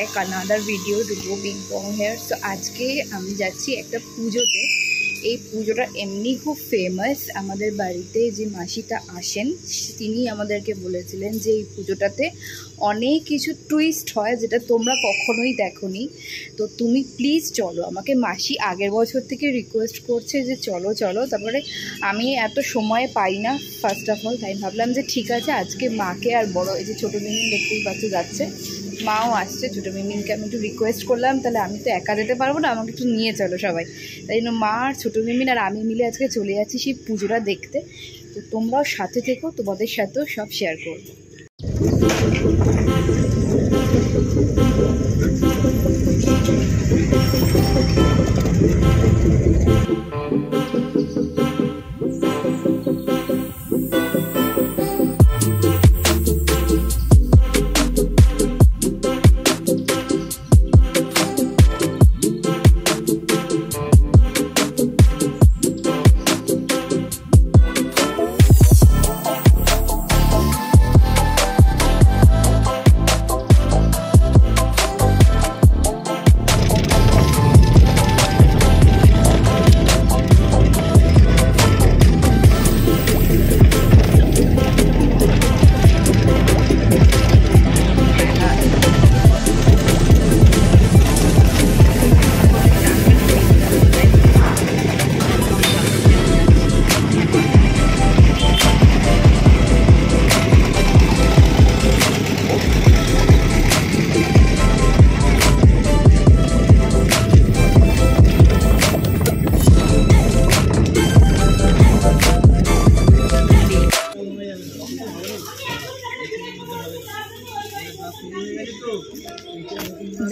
back another video to go big bong here. So আজকে আমি যাচ্ছি একটা পুজোতে। এই পুজোটা এমনি খুব ফেমাস আমাদের বাড়িতে। যে মাসিটা আসেন তিনি আমাদেরকে বলেছিলেন যে এই পুজোটাতে অনেক কিছু টুইস্ট হয় যেটা তোমরা কখনোই দেখোনি। তো তুমি প্লিজ চলো, আমাকে মাসি আগের বছর থেকে রিকোয়েস্ট করছে যে চলো চলো। তারপরে আমি এত সময় পাই না ফার্স্ট অফ অল, তাই ভাবলাম যে ঠিক আছে আজকে মাকে আর বড় এই যে ছোটো মিমিন দেখতেই পাচ্ছ যাচ্ছে, মাও আসছে, ছোটো মিমিনকে আমি একটু রিকোয়েস্ট করলাম তাহলে আমি তো একা যেতে পারবো না, আমাকে একটু নিয়ে চলো সবাই। তাই জন্য মা আর ছোটো মিমিন আর আমি মিলে আজকে চলে যাচ্ছি সেই পুজোটা দেখতে। তো তোমরাও সাথে থেকো, তোমাদের সাথেও সব শেয়ার করবো।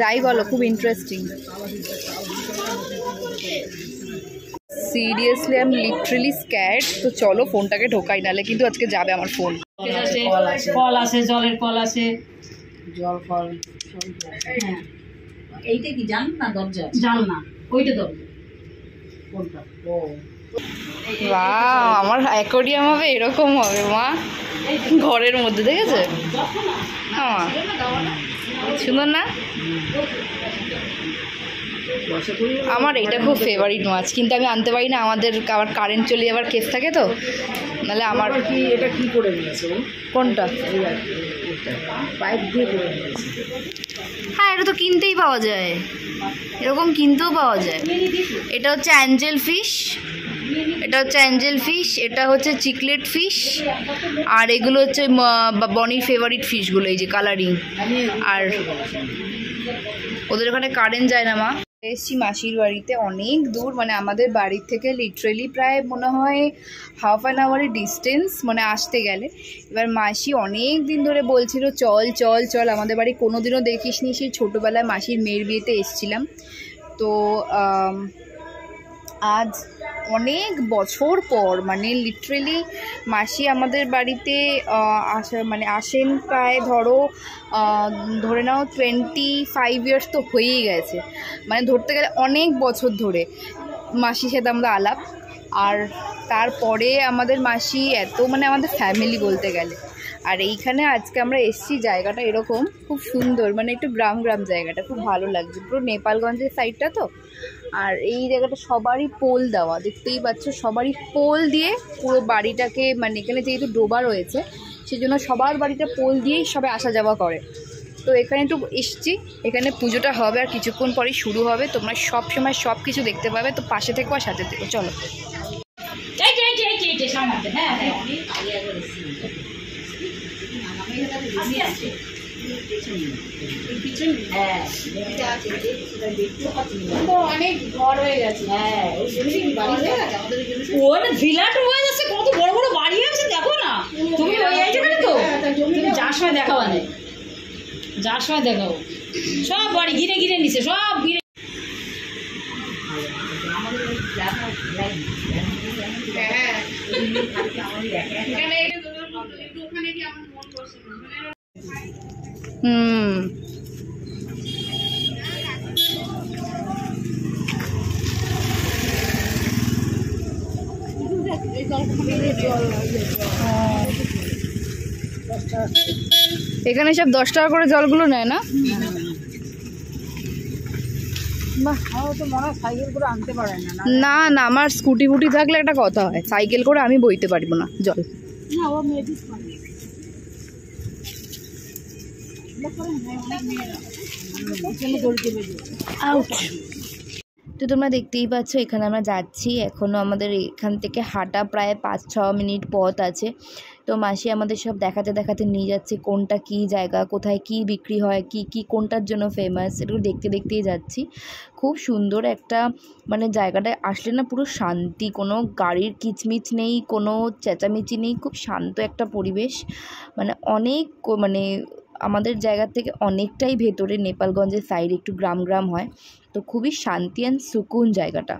যাই বলো, খুব interesting. Seriously I am literally scared. তো চলো ফোনটাকে ঢোকাই, নালে কিন্তু আজকে যাবে আমার ফোন। কল আছে, জলের কল আছে, জল কল। হ্যাঁ, এইটা কি জান না? দরজা জান না, ওইটা দরজা কোনটা? ও বাহ, আমার অ্যাকোয়ারিয়াম হবে এরকম হবে মা, ঘরের মধ্যে। দেখেছে হ্যাঁ, সুন্দর না? আমার এটা খুব ফেভারিট মাছ, কিন্তু আমি আনতে পারি না, আমাদের আবার কারেন্ট চলে যাবার কেস থাকে তো, নাহলে আমার কি এটা কি করে নিয়েছে? কোনটা? পাইপ দিয়ে করে নিয়েছে। হ্যাঁ, এটা তো কিনতেই পাওয়া যায়, এরকম কিনতেও পাওয়া যায়। এটা হচ্ছে অ্যাঞ্জেল ফিশ, এটা হচ্ছে অ্যাঞ্জেল ফিশ, এটা হচ্ছে চিকলেট ফিশ, আর এগুলো হচ্ছে বনির ফেভারিট ফিশগুলো, এই যে কালারিং। আর ওদের ওখানে কারেন্ট যায় না মা। এসছি মাসির বাড়িতে, অনেক দূর, মানে আমাদের বাড়ির থেকে লিটারেলি প্রায় মনে হয় হাফ অ্যান আওয়ারের ডিস্টেন্স, মানে আসতে গেলে। এবার মাসি অনেক দিন ধরে বলছিল চল চল চল আমাদের বাড়ি, কোনো দিনও দেখিস নি। সেই ছোটোবেলায় মাসির মেয়ের বিয়েতে এসছিলাম। তো আজ অনেক বছর পর, মানে লিটারেলি মাসি আমাদের বাড়িতে আসেন প্রায় ধরে নাও 25 ইয়ার্স তো হয়েই গেছে, মানে ধরতে গেলে অনেক বছর ধরে মাসির সাথে আমরা আলাপ। আর তারপরে আমাদের মাসি এত, মানে আমাদের ফ্যামিলি বলতে গেলে। আর এইখানে আজকে আমরা এসছি, জায়গাটা এরকম খুব সুন্দর, মানে একটু গ্রাম গ্রাম জায়গাটা, খুব ভালো লাগছে, পুরো নেপালগঞ্জের সাইডটা তো। আর এই জায়গাটা সবারই পোল দেওয়া, দেখতেই পাচ্ছ, সবারই পোল দিয়ে পুরো বাড়িটাকে, মানে এখানে যেহেতু ডোবা রয়েছে সেই জন্য সবার বাড়িটা পোল দিয়েই সবাই আসা যাওয়া করে। তো এখানে একটু এসছি, এখানে পুজোটা হবে আর কিছুক্ষণ পরেই শুরু হবে। তোমরা সব সময় সব কিছু দেখতে পাবে, তো পাশে থেকো আর সাথে থেকো। চলো। অনেক ঘর হয়ে গেছে। হ্যাঁ, ভিলাট হয়ে যাচ্ছে, কত বড় বড় বাড়ি হয়েছে দেখো না তুমি। তো তুমি যার সময় দেখাবো, না যার সময় দেখাবো, সব বাড়ি ঘিরে ঘিরে নিছে, সব ঘিরে। এখানে সব 10 টাকা করে জলগুলো নেয় না? না না, আমার স্কুটি ফুটি থাকলে একটা কথা হয়, সাইকেল করে আমি বইতে পারবো না জল। তো তোমরা দেখতেই পাচ্ছ এখানে আমরা যাচ্ছি, এখনও আমাদের এখান থেকে হাঁটা প্রায় 5-6 মিনিট পথ আছে। তো মাসি আমাদের সব দেখাতে দেখাতে নিয়ে যাচ্ছে কোনটা কি জায়গা, কোথায় কি বিক্রি হয়, কি কি কোনটার জন্য ফেমাস, এটুকু দেখতে দেখতেই যাচ্ছি। খুব সুন্দর একটা মানে জায়গাটায় আসলে না পুরো শান্তি, কোনো গাড়ির কিচমিচ নেই, কোনো চেঁচামেচি নেই, খুব শান্ত একটা পরিবেশ। মানে অনেক মানে আমাদের জায়গা থেকে অনেকটাই ভেতরে, নেপালগঞ্জের সাইড একটু গ্রাম গ্রাম হয়, তো খুবই শান্তি অ্যান্ড সুকুন জায়গাটা।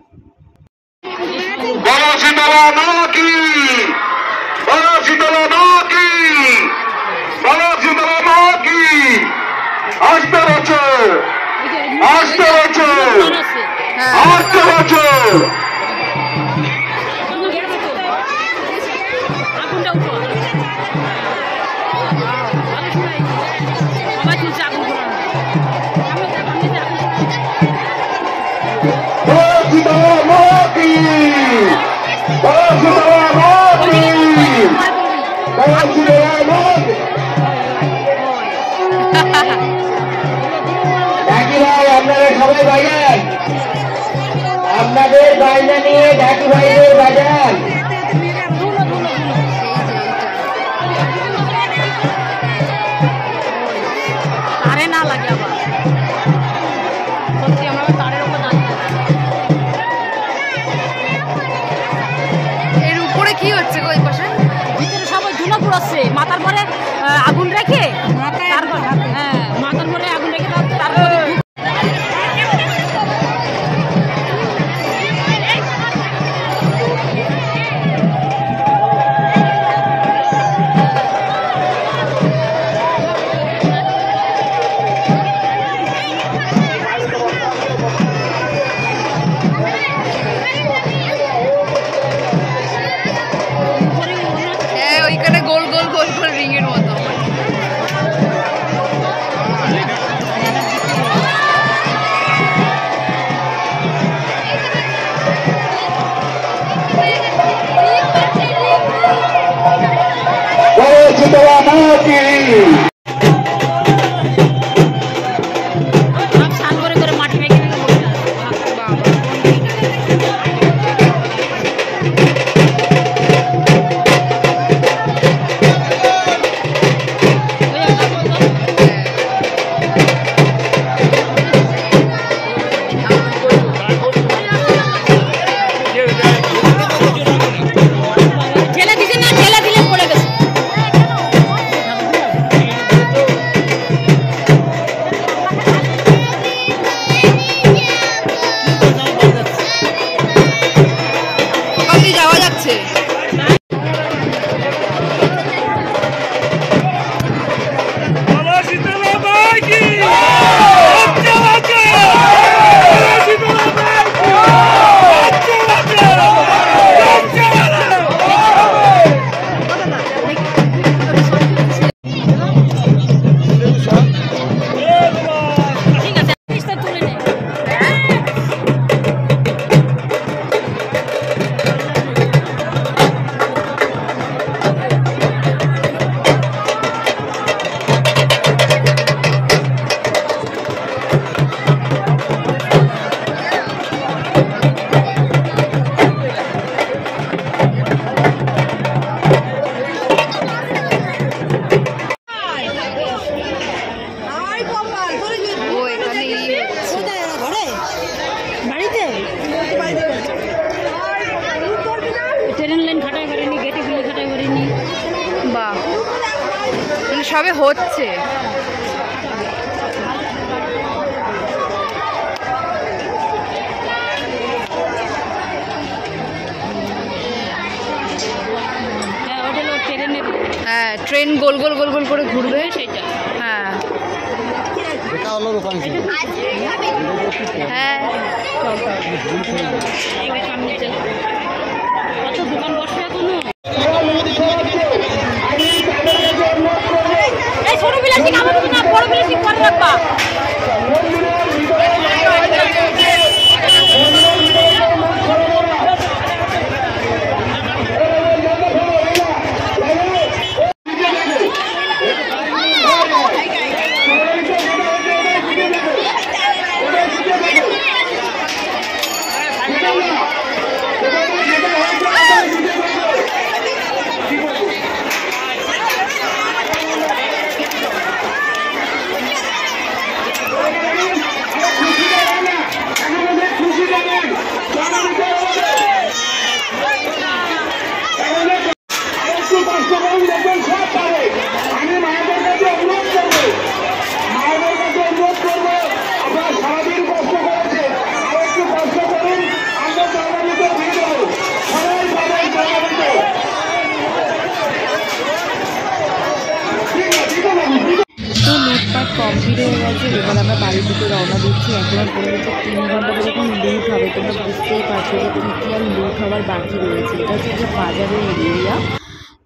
আপনারা সবাই বাজান, আপনাদের বাজনা নিয়ে ঢাকি ভাইদের বাজান। তারে না লাগে আবার সত্যি আমরা তারের উপর দাঁড়িয়ে। এর উপরে কি হচ্ছে গো? এই পাশে ভিতরে সবাই ধুলো পুড়াচ্ছে, মাথার পরে আগুন রেখে, তারপর হ্যাঁ মাথার পরে আগুন রেখে তারপরে ওইখানে গোল গোল গোল গোল রিং এর মতো। স্নান করে করে মাটি মেখে মেখে বসে আছে। ঠেলে দিছে না, ঠেলে দিলে পড়ে গেছে। ওখান দিয়ে যাওয়া যাচ্ছে। ঠিক আছে, পিসটা তুলে নে। ও এখানে বাড়িতে ট্রেন লাইন খাটাই করেনি, গেটে গুলো খাটাই করেনি। বাহ, মানে সবে হচ্ছে। হ্যাঁ ওটা হলো ট্রেনের, হ্যাঁ ট্রেন গোল গোল গোল গোল করে ঘুরবে সেইটা। হ্যাঁ এটা হলো দোকান ছিল। হ্যাঁ এবার সামনে চলে কত দোকান বসবে এখনো। এই ছোট বিলাসী খাবার না, বড় বিলাসী পরে রাখবা। বাড়ির দিকে রওনা দিচ্ছি। এখন আর পনেরো 3 ঘন্টা ধরে যখন লুট হবে তোমরা বুঝতেই পারছো যে কী কী আর লুট হওয়ার বাকি রয়েছে। এটা হচ্ছে যে বাজারের এরিয়া।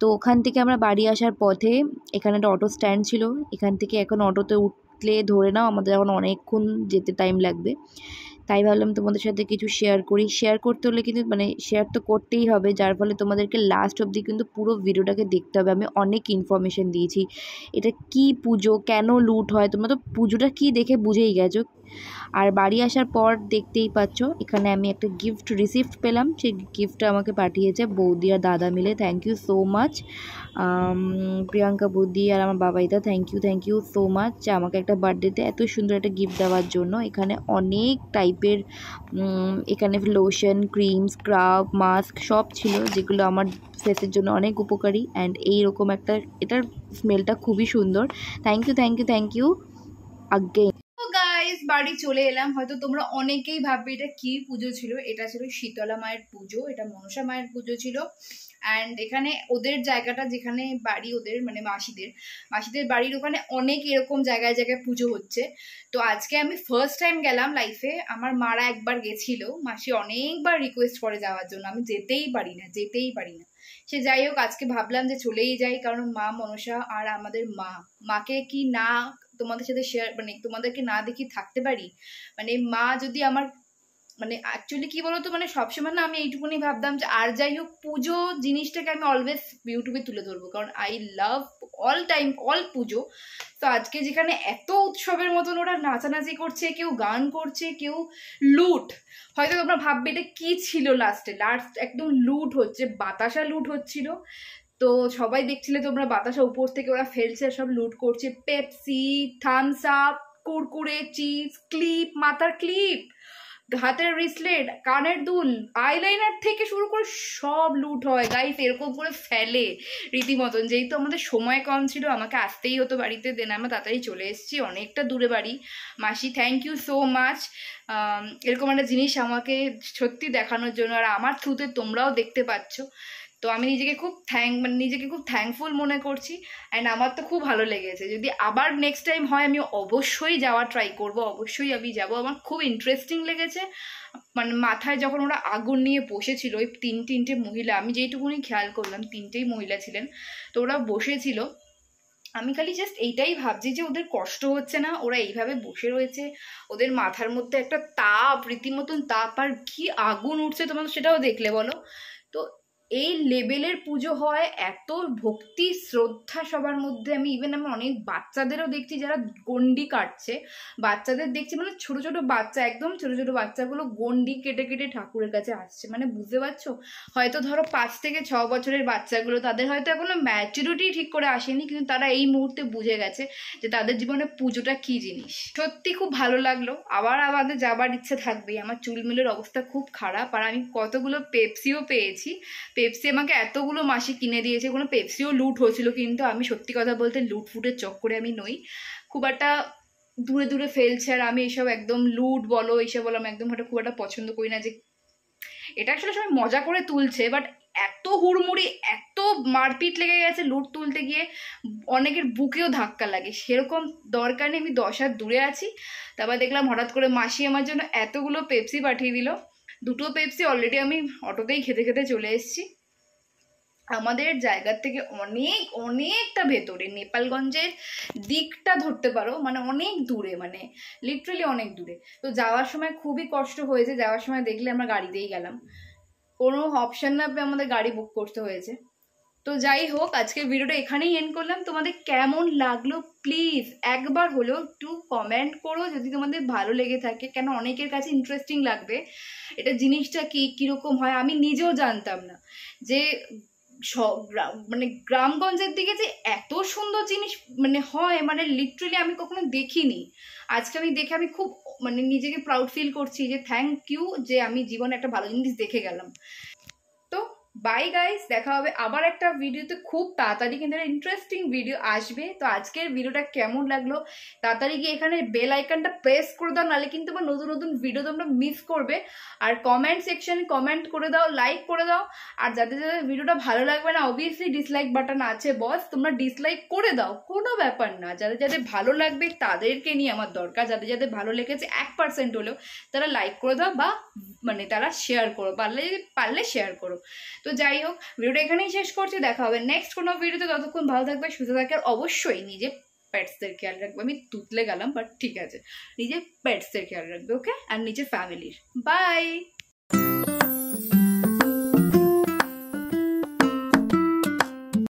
তো ওখান থেকে আমরা বাড়ি আসার পথে এখানে একটা অটো স্ট্যান্ড ছিল, এখান থেকে এখন অটোতে উঠলে ধরে নাও আমাদের এখন অনেকক্ষণ যেতে টাইম লাগবে। তাই ভাবলাম তোমাদের সাথে কিছু শেয়ার করি। শেয়ার করতে হলে কিন্তু মানে শেয়ার তো করতেই হবে, যার ফলে তোমাদেরকে লাস্ট অবধি কিন্তু পুরো ভিডিওটাকে দেখতে হবে। আমি অনেক ইনফরমেশন দিয়েছি, এটা কি পুজো, কেন লুট হয়, তোমরা তো পুজোটা কি দেখে বুঝেই গেছো। আর বাড়ি আসার পর দেখতেই পাচ্ছ এখানে আমি একটা গিফট রিসিপ্ট পেলাম। সেই গিফটটা আমাকে পাঠিয়েছে বৌদি আর দাদা মিলে। Thank you so much Priyanka বৌদি আর আমার বাবাইদা, থ্যাংক ইউ সো মাচ আমাকে একটা বার্থডেতে এত সুন্দর একটা গিফট দেওয়ার জন্য। এখানে অনেক টাইপের এখানে লোশন, ক্রিম, স্ক্রাব, মাস্ক সব ছিল, যেগুলো আমার ফেসের জন্য অনেক উপকারী। অ্যান্ড এইরকম একটা, এটার স্মেলটা খুবই সুন্দর। Thank you again. তো গাইস বাড়ি চলে এলাম। হয়তো তোমরা অনেকেই ভাববে এটা কি পুজো ছিল। এটা ছিল শীতলা মায়ের পুজো, এটা মনসা মায়ের পুজো ছিল। অ্যান্ড এখানে ওদের জায়গাটা যেখানে বাড়ি ওদের মানে মাসিদের বাড়ির ওখানে অনেক এরকম জায়গায় জায়গায় পুজো হচ্ছে। তো আজকে আমি ফার্স্ট টাইম গেলাম লাইফে। আমার মারা একবার গেছিল, মাসি অনেকবার রিকোয়েস্ট করে যাওয়ার জন্য, আমি যেতেই পারি না। সে যাই হোক, আজকে ভাবলাম যে চলেই যাই, কারণ মা মনসা আর আমাদের মাকে কি না তোমাদের সাথে শেয়ার মানে তোমাদেরকে না দেখি থাকতে পারি। মানে মা যদি আমার মানে অ্যাকচুয়ালি কি বলতো, মানে সবসময় না আমি এইটুকুনি ভাবতাম যে আর যাই হোক পুজো জিনিসটাকে আমি অলওয়েজ ইউটিউবে তুলে ধরবো, কারণ আই লাভ অল পুজো। তো আজকে যেখানে এত উৎসবের মতন ওরা নাচানাচি করছে, কেউ গান করছে, কেউ লুট, হয়তো তোমরা ভাববে এটা কি ছিল, লাস্ট একদম লুট হচ্ছে, বাতাসা লুট হচ্ছিল। তো সবাই দেখছিলে তোমরা বাতাসা উপর থেকে ওরা ফেলছে, সব লুট করছে। Pepsi, Thums Up, Kurkure, chips, clip, মাথার ক্লিপ, হাতের রিসলেট, কানের দুল, আইলাইনার থেকে শুরু করে সব লুট হয় গাইস। এরকম করে ফেলে রীতিমতন। যেহেতু আমাদের সময় কম ছিল, আমাকে আসতেই হতো বাড়িতে, দেন আমরা তাড়াতাড়ি চলে এসেছি, অনেকটা দূরে বাড়ি। মাসি থ্যাংক ইউ সো মাচ এরকম একটা জিনিস আমাকে সত্যি দেখানোর জন্য, আর আমার থ্রুতে তোমরাও দেখতে পাচ্ছ। তো আমি নিজেকে খুব থ্যাঙ্কফুল মনে করছি। অ্যান্ড আমার তো খুব ভালো লেগেছে। যদি আবার নেক্সট টাইম হয় আমি অবশ্যই যাওয়ার ট্রাই করব, অবশ্যই আমি যাব। আমার খুব ইন্টারেস্টিং লেগেছে। মানে মাথায় যখন ওরা আগুন নিয়ে বসেছিল, ওই তিনটে মহিলা, আমি যেইটুকুনি খেয়াল করলাম 3টেই মহিলা ছিলেন, তো ওরা বসেছিল। আমি খালি জাস্ট এইটাই ভাবছি যে ওদের কষ্ট হচ্ছে না, ওরা এইভাবে বসে রয়েছে, ওদের মাথার মধ্যে একটা তাপ, রীতিমতন তাপ, আর কি আগুন উঠছে তোমরা সেটাও দেখলে বলো। তো এই লেভেলের পুজো হয়, এত ভক্তি শ্রদ্ধা সবার মধ্যে। আমি অনেক বাচ্চাদেরও দেখছি যারা গন্ডি কাটছে, বাচ্চাদের দেখছি, মানে ছোট ছোট বাচ্চা, একদম ছোট ছোট বাচ্চাগুলো গন্ডি কেটে কেটে ঠাকুরের কাছে আসছে। মানে বুঝতে পারছো, হয়তো ধরো 5 থেকে 6 বছরের বাচ্চাগুলো, তাদের হয়তো এখনো ম্যাচুরিটি ঠিক করে আসেনি, কিন্তু তারা এই মুহূর্তে বুঝে গেছে যে তাদের জীবনে পুজোটা কি জিনিস। সত্যি খুব ভালো লাগলো। আবার আমাদের যাবার ইচ্ছে থাকবেই। আমার চুলমুলের অবস্থা খুব খারাপ, আর আমি কতগুলো পেপসিও পেয়েছি। পেপসি আমাকে এতগুলো মাসে কিনে দিয়েছে, কোনো পেপসিও লুট হয়েছিল। কিন্তু আমি সত্যি কথা বলতে লুট ফুটের চক্করে আমি নই, খুব একটা দূরে দূরে ফেলছে। আর আমি এইসব একদম লুট বলো এইসব বলো, আমি একদম খুব একটা পছন্দ করি না। যে এটা আসলে সবাই মজা করে তুলছে, বাট এত হুড়মুড়ি, এত মারপিট লেগে গেছে লুট তুলতে গিয়ে, অনেকের বুকেও ধাক্কা লাগে। সেরকম দরকার নেই, আমি 10 হাত দূরে আছি। তারপর দেখলাম হঠাৎ করে মাসি আমার জন্য এতগুলো পেপসি পাঠিয়ে দিল। 2টো পেপসি অলরেডি আমি অটোতেই খেতে খেতে চলে এসেছি। আমাদের জায়গার থেকে অনেকটা ভেতরে, নেপালগঞ্জের দিকটা ধরতে পারো, মানে অনেক দূরে, মানে লিটারালি অনেক দূরে। তো যাওয়ার সময় খুবই কষ্ট হয়েছে। যাওয়ার সময় দেখলে আমরা গাড়িতেই গেলাম, কোনো অপশন না পেয়ে আমাদের গাড়ি বুক করতে হয়েছে। তো যাই হোক, আজকের ভিডিওটা এখানেই এন্ড করলাম। তোমাদের কেমন লাগলো প্লিজ একবার হলেও একটু কমেন্ট করো, যদি তোমাদের ভালো লেগে থাকে। কেন অনেকের কাছে ইন্টারেস্টিং লাগবে এটা জিনিসটা কীরকম হয়। আমি নিজেও জানতাম না যে মানে গ্রামগঞ্জের দিকে যে এত সুন্দর জিনিস মানে হয়, মানে লিটারালি আমি কখনো দেখিনি। আজকে আমি দেখে আমি খুব মানে নিজেকে প্রাউড ফিল করছি যে থ্যাংক ইউ, যে আমি জীবনে একটা ভালো জিনিস দেখে গেলাম। তো বাই গাইস, দেখা হবে আবার একটা ভিডিওতে খুব তাড়াতাড়ি, কিন্তু একটা ইন্টারেস্টিং ভিডিও আসবে। তো আজকের ভিডিওটা কেমন লাগলো তাড়াতাড়ি গিয়ে এখানে বেল আইকনটা প্রেস করে দাও, নাহলে কিন্তু আবার নতুন নতুন ভিডিও তোমরা মিস করবে। আর কমেন্ট সেকশনে কমেন্ট করে দাও, লাইক করে দাও। আর যাদের যাদের ভিডিওটা ভালো লাগবে না, অবভিয়াসলি ডিসলাইক বাটন আছে বস, তোমরা ডিসলাইক করে দাও, কোনো ব্যাপার না। যাদের যাদের ভালো লাগবে তাদেরকে নিয়ে আমার দরকার, যাদের যাদের ভালো লেগেছে 1% হলেও তারা লাইক করে দাও, বা মানে তারা শেয়ার করো, পারলে শেয়ার করো। তো যাই হোক, ভিডিওটা এখানেই শেষ করছি, দেখা হবে নেক্সট কোনো ভিডিওতে। ততক্ষণ ভালো থাকবে, সুস্থ থাকবে, আর অবশ্যই নিজে পেটসদের খেয়াল রাখবে। আমি তুতলে গেলাম, বাট ঠিক আছে, নিজে পেটসদের খেয়াল রাখবে, ওকে, আর নিজের ফ্যামিলির। বাই।